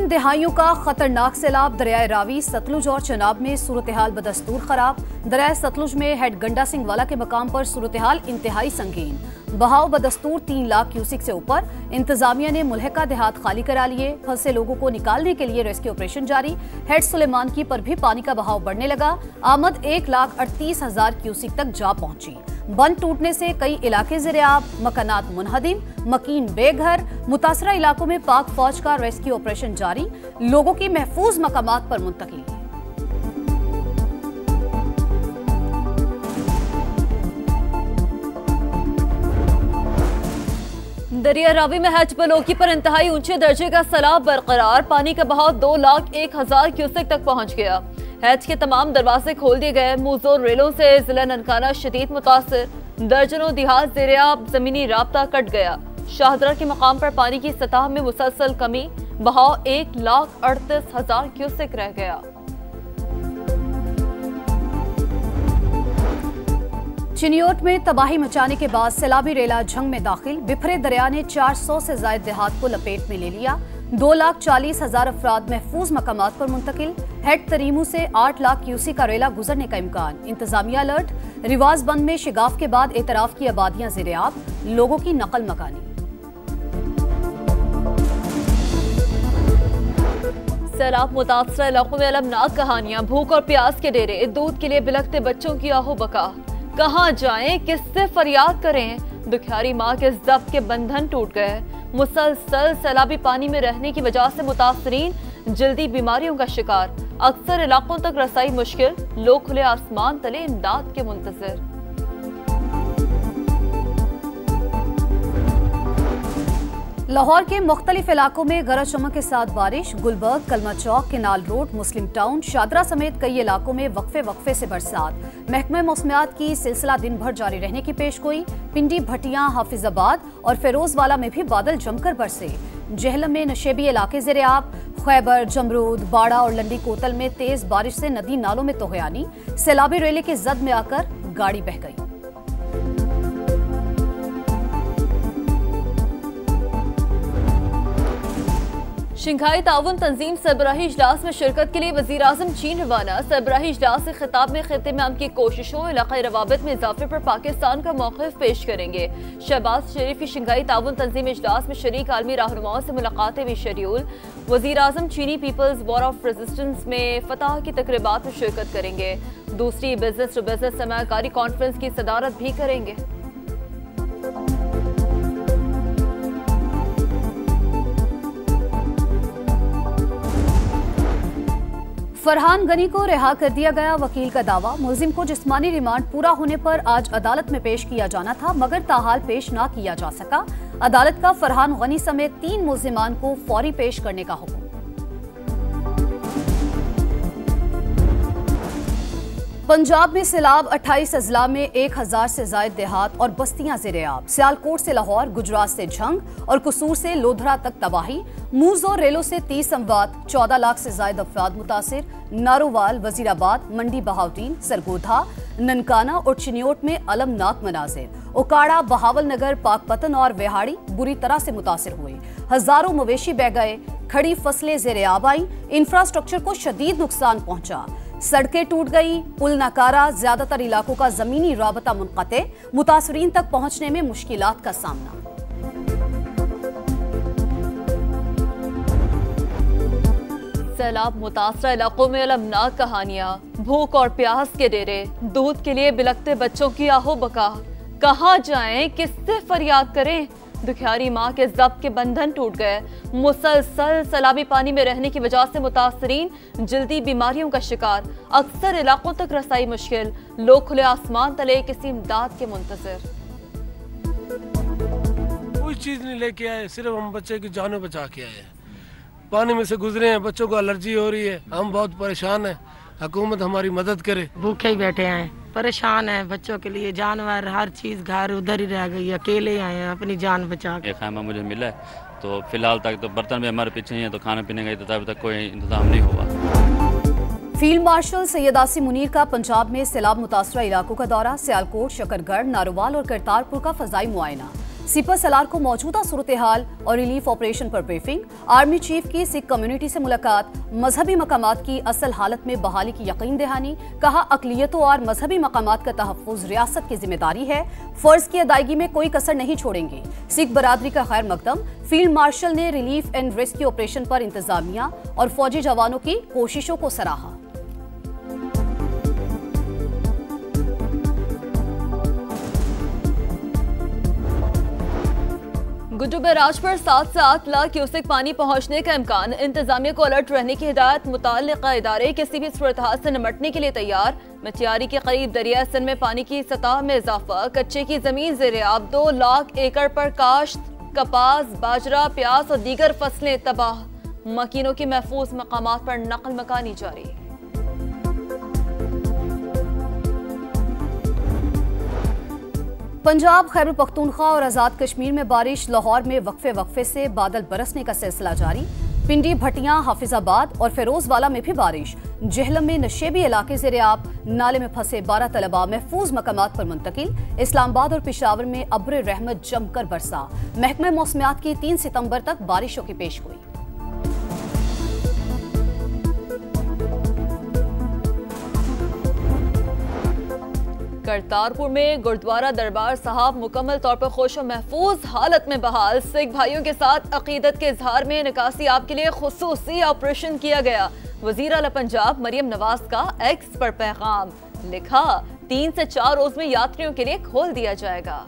3 दिहाइयों का खतरनाक सैलाब। दरियाए रावी, सतलुज और चनाब में सूरत हाल बदस्तूर खराब। दरियाए सतलुज में हेड गंडा सिंह वाला के मकाम पर सूरत हाल इंतहाई संगीन। बहाव बदस्तूर 3 लाख क्यूसिक से ऊपर। इंतजामिया ने मुल्हका देहात खाली करा लिए। फंसे लोगों को निकालने के लिए रेस्क्यू ऑपरेशन जारी। हेड सुलेमान की पर भी पानी का बहाव बढ़ने लगा। आमद 1,38,000 क्यूसिक तक जा पहुंची। बंद टूटने से कई इलाके ज़ेरे-आब, मकानात मुनहदिम, मकीन बेघर। मुतासरा इलाकों में पाक फौज का रेस्क्यू ऑपरेशन जारी। लोगों की महफूज मकामात पर मुंतकिली। दरिया रावी में हैच बलोकी पर इंतहाई ऊंचे दर्जे का सैलाब बरकरार। पानी का बहाव 2,01,000 क्यूसेक तक पहुंच गया। हैच के तमाम दरवाजे खोल दिए गए। मुजोर रेलों से जिला ननकाना शदीद मुतासिर। दर्जनों देहात ज़ेरे-आब, जमीनी राब्ता कट गया। शाहदरा के मकाम पर पानी की सतह में मुसलसल कमी। बहाव 1,38,000 क्यूसेक रह गया। चिनियोट में तबाही मचाने के बाद सैलाबी रेला झंग में दाखिल। बिफरे दरिया ने 400 से ज्यादा देहात को लपेट में ले लिया। 2,40,000 अफराद महफूज मकामात पर मुंतकिल। हेड तरीमू से 8 लाख क्यूसी का रेला गुजरने का इम्कान। इंतजामिया अलर्ट। रिवाज बंद में शिगाफ के बाद एतराफ की आबादियां ज़ेरे-आब, लोगों की नकल मकानी। सैलाब मुतासरा इलाकों में अलमनाक कहानियां। भूख और प्यास के डेरे, दूध के लिए बिलखते बच्चों की आहो बका। कहाँ जाएं, किससे फरियाद करें। दुखियारी माँ के ज़ब्त के बंधन टूट गए। मुसलसल सैलाबी पानी में रहने की वजह से मुतासरीन जल्दी बीमारियों का शिकार। अक्सर इलाकों तक रसाई मुश्किल। लोग खुले आसमान तले इमदाद के मुंतज़िर। लाहौर के मुख्तलिफ इलाकों में गरज चमक के साथ बारिश। गुलबर्ग, कलमा चौक, केनाल रोड, मुस्लिम टाउन, शादरा समेत कई इलाकों में वक्फे से बरसात। महकमे मौसमियात की सिलसिला दिन भर जारी रहने की पेशगोई। पिंडी, भटियां, हाफिजाबाद और फिरोजवाला में भी बादल जमकर बरसे। जहलम में नशेबी इलाके ज़ेरे-आब। खैबर, जमरूद, बाड़ा और लंडी कोतल में तेज बारिश से नदी नालों में तोहयानी। सैलाबी रेले के जद में आकर गाड़ी बह गई। शंघाई ताउन तंजीम सरबराही इजलास में शिरकत के लिए वज़ीर आज़म चीन रवाना। सरबराही इजलास के खिताब में खित्ते में अमन की कोशिशों, इलाक़ाई रवाबित में इजाफे पर पाकिस्तान का मौक़िफ़ पेश करेंगे। शहबाज शरीफ की शंघाई ताउन तंजीम इजलास में शरीक आलमी रहनुमाओं से मुलाकातें भी शेड्यूल। वज़ीर आज़म चीनी पीपल्स वॉर ऑफ रेजिस्टेंस में फतह की तकरीबात में शिरकत करेंगे। दूसरी बिजनेस टू बिजनेस सरमायाकारी कॉन्फ्रेंस की सदारत भी करेंगे। फरहान गनी को रिहा कर दिया गया। वकील का दावा, मुलजिम को जिस्मानी रिमांड पूरा होने पर आज अदालत में पेश किया जाना था, मगर ताहाल पेश ना किया जा सका। अदालत का फरहान गनी समेत 3 मुलजिमान को फौरी पेश करने का हुक्म। पंजाब में सैलाब, 28 अजला में 1,000 से ज्यादा देहात और बस्तियां ज़ेरे-आब। सियालकोट से लाहौर, गुजरात से झंग और कसूर से लोधरा तक तबाही। मूज और रेलों से 30 अमवात, 14 लाख से ज्यादा अफराद मुतासिर। नारोवाल, वजीराबाद, मंडी बहावटीन, सरगोधा, ननकाना और चिनियोट में अलमनाक मनाजिर। उकाड़ा, बहावल नगर, पाकपतन और वेहाड़ी बुरी तरह से मुतासिर हुए। हजारों मवेशी बह गए। खड़ी फसलें ज़ेरे-आब आई। इंफ्रास्ट्रक्चर को शदीद नुकसान पहुंचा। सड़कें टूट गई। पुल नकारा। ज्यादातर इलाकों का जमीनी राबता मुनक़ते। मुतासरीन तक पहुंचने में मुश्किलात का सामना। सैलाब मुतासरा इलाकों में अलमनाक कहानियां। भूख और प्यास के डेरे, दूध के लिए बिलखते बच्चों की आहो बका। कहाँ जाएं, किससे फरियाद करें। दुखियारी माँ के ज़ब्त के बंधन टूट गए। मुसलसल सैलाबी पानी में रहने की वजह से मुतासरीन जल्दी बीमारियों का शिकार। अक्सर इलाकों तक रसाई मुश्किल। लोग खुले आसमान तले किसी इमदाद के मुंतज़िर। कोई चीज नहीं लेके आए, सिर्फ हम बच्चे की जान बचा के आए हैं। पानी में से गुजरे हैं, बच्चों को एलर्जी हो रही है, हम बहुत परेशान हैं। हुकूमत हमारी मदद करे। भूखे ही बैठे हैं, परेशान हैं। बच्चों के लिए जानवर, हर चीज घर उधर ही रह गई। अकेले आए हैं अपनी जान बचा के। खाना मुझे मिला है, तो फिलहाल तक तो बर्तन भी हमारे पीछे ही हैं, तो खाने पीने का तो अभी तक कोई इंतजाम नहीं हुआ। फील्ड मार्शल सैयद आसिम मुनीर का पंजाब में सैलाब मुतासरा इलाकों का दौरा। सियालकोट, शकरगढ़, नारोवाल और करतारपुर का फजाई मुआयना। सिपा सलार को मौजूदा सूरत हाल और रिलीफ ऑपरेशन पर ब्रीफिंग, आर्मी चीफ की सिख कम्युनिटी से मुलाकात, मजहबी मकामात की असल हालत में बहाली की यकीन दहानी, कहा अकलियतों और मजहबी मकामात का तहफ़्फ़ुज़ रियासत की जिम्मेदारी है, फर्ज की अदायगी में कोई कसर नहीं छोड़ेंगे। सिख बरादरी का खैर मकदम, फील्ड मार्शल ने रिलीफ एंड रेस्क्यू ऑपरेशन पर इंतजामिया और फौजी जवानों की कोशिशों को सराहा। गुड्डू बैराज पर 7 से 8 लाख क्यूसेक पानी पहुंचने का इम्कान, इंतजामिया को अलर्ट रहने की हिदायत, मुताल्लिका इदारे किसी भी सूरत हाल से निपटने के लिए तैयार। मचियारी के करीब दरिया सिंध में पानी की सतह में इजाफा, कच्चे की जमीन ज़ेर-ए-आब, 2 लाख एकड़ पर काश्त, कपास, बाजरा, प्याज और दीगर फसलें तबाह, मकीनों की महफूज मकामात पर नकल मकानी जारी। पंजाब, खैबर पख्तूनख्वा और आज़ाद कश्मीर में बारिश, लाहौर में वक्फे से बादल बरसने का सिलसिला जारी। पिंडी, भटियां, हाफिजाबाद और फिरोजवाला में भी बारिश। जेहलम में नशेबी इलाके ज़ेर-ए-आब, नाले में फंसे 12 तलबा महफूज मकामात पर मुंतकिल। इस्लामाबाद और पेशावर में अब्र रहमत जमकर बरसा। महकमा मौसमियात की 3 सितंबर तक बारिशों की पेशगोई। करतारपुर में गुरुद्वारा दरबार साहब मुकम्मल तौर पर खुश और महफूज हालत में बहाल। सिख भाइयों के साथ अकीदत के इजहार में निकासी आप के लिए खुसूसी ऑपरेशन किया गया। वजीर आला पंजाब मरियम नवाज का एक्स पर पैगाम, लिखा 3 से 4 रोज में यात्रियों के लिए खोल दिया जाएगा।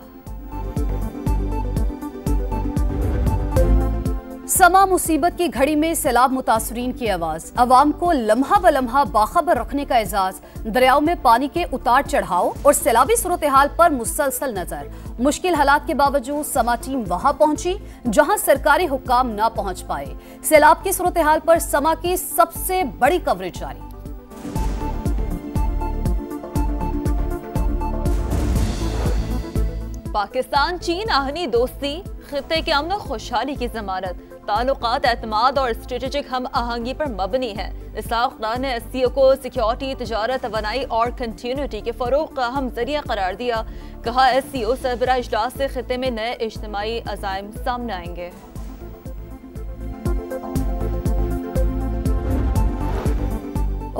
समा मुसीबत की घड़ी में सैलाब मुतासरीन की आवाज, अवाम को लम्हा ब लम्हा बाखबर रखने का एजाज। दरियाओं में पानी के उतार चढ़ाव और सैलाबी सूरत हाल पर मुसलसल नजर। मुश्किल हालात के बावजूद समा टीम वहां पहुंची जहां सरकारी हुक्काम ना पहुंच पाए। सैलाब की सूरत हाल पर समा की सबसे बड़ी कवरेज जारी। पाकिस्तान चीन आहनी दोस्ती, खित्ते के अमन खुशहाली की जमानत, ताल्लुकात एतमाद और स्ट्रेटेजिक हम आहंगी पर मबनी है। इस्लाम खान ने SCO को सिक्योरिटी, तिजारत, तवानाई और कंटिन्यूटी के फरोग का अहम जरिया करार दिया। कहा SCO सरबराह इजलास से खित्ते में नए इज्तिमाई अज़ाइम सामने आएंगे।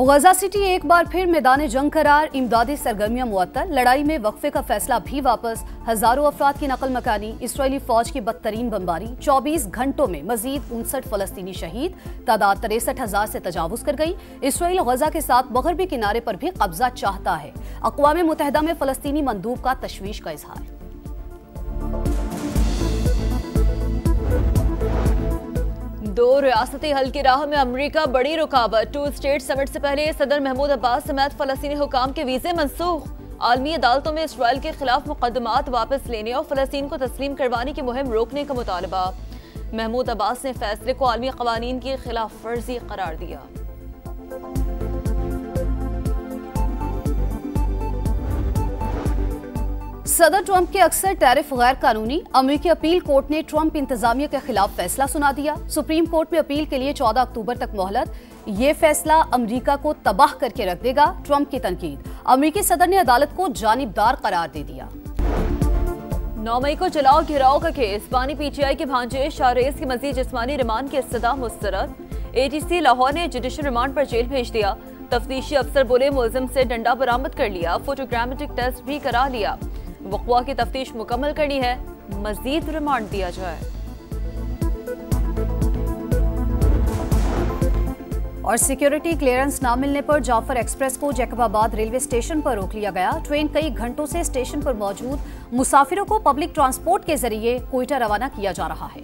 गजा सिटी एक बार फिर मैदान जंग करार, इमदादी सरगर्मियां मुअत्तल, लड़ाई में वक्फे का फैसला भी वापस। हजारों अफराद की नकल मकानी, इसराइली फौज की बदतरीन बमबारी, 24 घंटों में मजीद 59 फलस्तीनी शहीद, तादाद 63,000 से तजावुज कर गई। इसराइल गजा के साथ मगरबी किनारे पर भी कब्जा चाहता है। अक़वाम मुत्तहिदा में फलस्तीनी मंदूब का तशवीश का इजहार। दो रियासती हल की राह में अमरीका बड़ी रुकावट। 2 स्टेट समिट से पहले सदर महमूद अब्बास समेत फलस्तीनी हुकाम के वीजे मनसूख। आलमी अदालतों में इसराइल के खिलाफ मुकदमात वापस लेने और फलस्तीन को तस्लीम करवाने की मुहिम रोकने का मुतालबा। महमूद अब्बास ने फैसले को आलमी कवानीन की खिलाफ वर्जी करार दिया। सदर ट्रंप के अक्सर टैरिफ गैर कानूनी, अमेरिकी अपील कोर्ट ने ट्रंप इंतजामिया के खिलाफ फैसला सुना दिया। सुप्रीम कोर्ट में अपील के लिए 14 अक्टूबर तक मोहलत। ये फैसला अमेरिका को तबाह करके रख देगा, ट्रंप की तनकीद। अमेरिकी सदर ने अदालत को जानिबदार करार दे दिया। 9 मई को जलाओ घिराव का केस, बानी PTI के भांजे शाहरेज की मजीद जिस्मानी रिमांड की इस्तदा मुस्तरद। ATC लाहौर ने जुडिशल रिमांड पर जेल भेज दिया। तफ्तीशी अफसर बोले मुलजिम से डंडा बरामद कर लिया, फोटोग्रामेटिक टेस्ट भी करा लिया। वक़्वा की तफ्तीश मुकम्मल करनी है, मजीद रिमांड दिया जाए। और सिक्योरिटी क्लियरेंस ना मिलने पर जाफर एक्सप्रेस को जैकबाबाद रेलवे स्टेशन पर रोक लिया गया। ट्रेन कई घंटों से स्टेशन पर मौजूद मुसाफिरों को पब्लिक ट्रांसपोर्ट के जरिए कोयटा रवाना किया जा रहा है।